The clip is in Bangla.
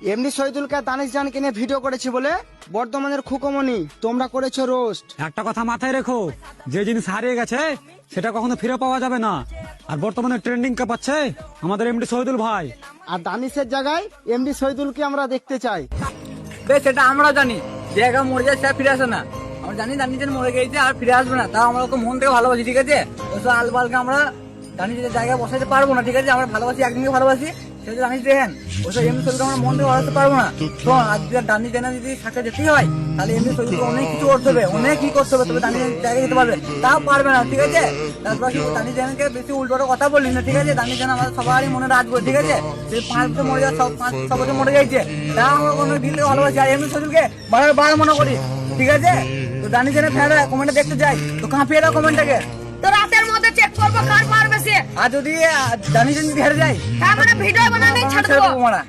এমনি শহীদুলকে দানিশ জানকে নিয়ে ভিডিও করেছি বলে বর্ধমানের খুকমনি তোমরা করেছো রোস্ট। একটা কথা মাথায় রেখো, যে জিনিস হারিয়ে গেছে সেটা কখনো ফিরে পাওয়া যাবে না। আর বর্তমানে ট্রেন্ডিং কে পাচ্ছে আমাদের এমডি শহীদুল ভাই। আর দানিশের জায়গায় এমডি শহীদুলকে আমরা দেখতে চাই। বেশ, সেটা আমরা জানি, যে একা মরে যায় সে ফিরে আসে না। আমরা জানি দানিশের মরে গেছে আর ফিরে আসবে না, তা আমরা ওকে মন থেকে ভালোবাসি, ঠিক আছে? ওসব আলবালকে আমরা দানিশের জায়গায় বসাতে পারবো না, ঠিক আছে? আমরা ভালোবাসি, একদিনকে ভালোবাসি, সেটা জানিস দেখেন। ওসব এমনি শরীরকে আমরা মন থেকে ভালোবাসতে পারবো না। শোন, আজ যদি দানি জানা যদি সাথে যেতেই হয়, তাহলে এমনি শরীরকে অনেক কিছু করতে হবে, অনেক কি করতে হবে, তবে দানি জায়গায় যেতে পারবে, তাও পারবে না, ঠিক আছে? তারপর দানি জানাকে বেশি উল্টো কথা বলিস না, ঠিক আছে? দানি জানা আমাদের সবারই মনে রাখবো, ঠিক আছে? সেই 5 বছর মরে যাওয়া, সব 5 বছর মরে গেছে, তা আমরা কোনো দিল থেকে ভালোবাসি। আর এমনি শরীরকে বার মনে করি, ঠিক আছে? তো দানি জানা ফ্যানরা কমেন্টে দেখতে যাই, তো কাঁপিয়ে দাও কমেন্টটাকে। তো রাতের মধ্যে চেক করবো কার মার বেশি। আর যদি দানি জানি হেরে যায়, হ্যাঁ, মানে ভিডিও বানানি ছাড় দেবো। মারা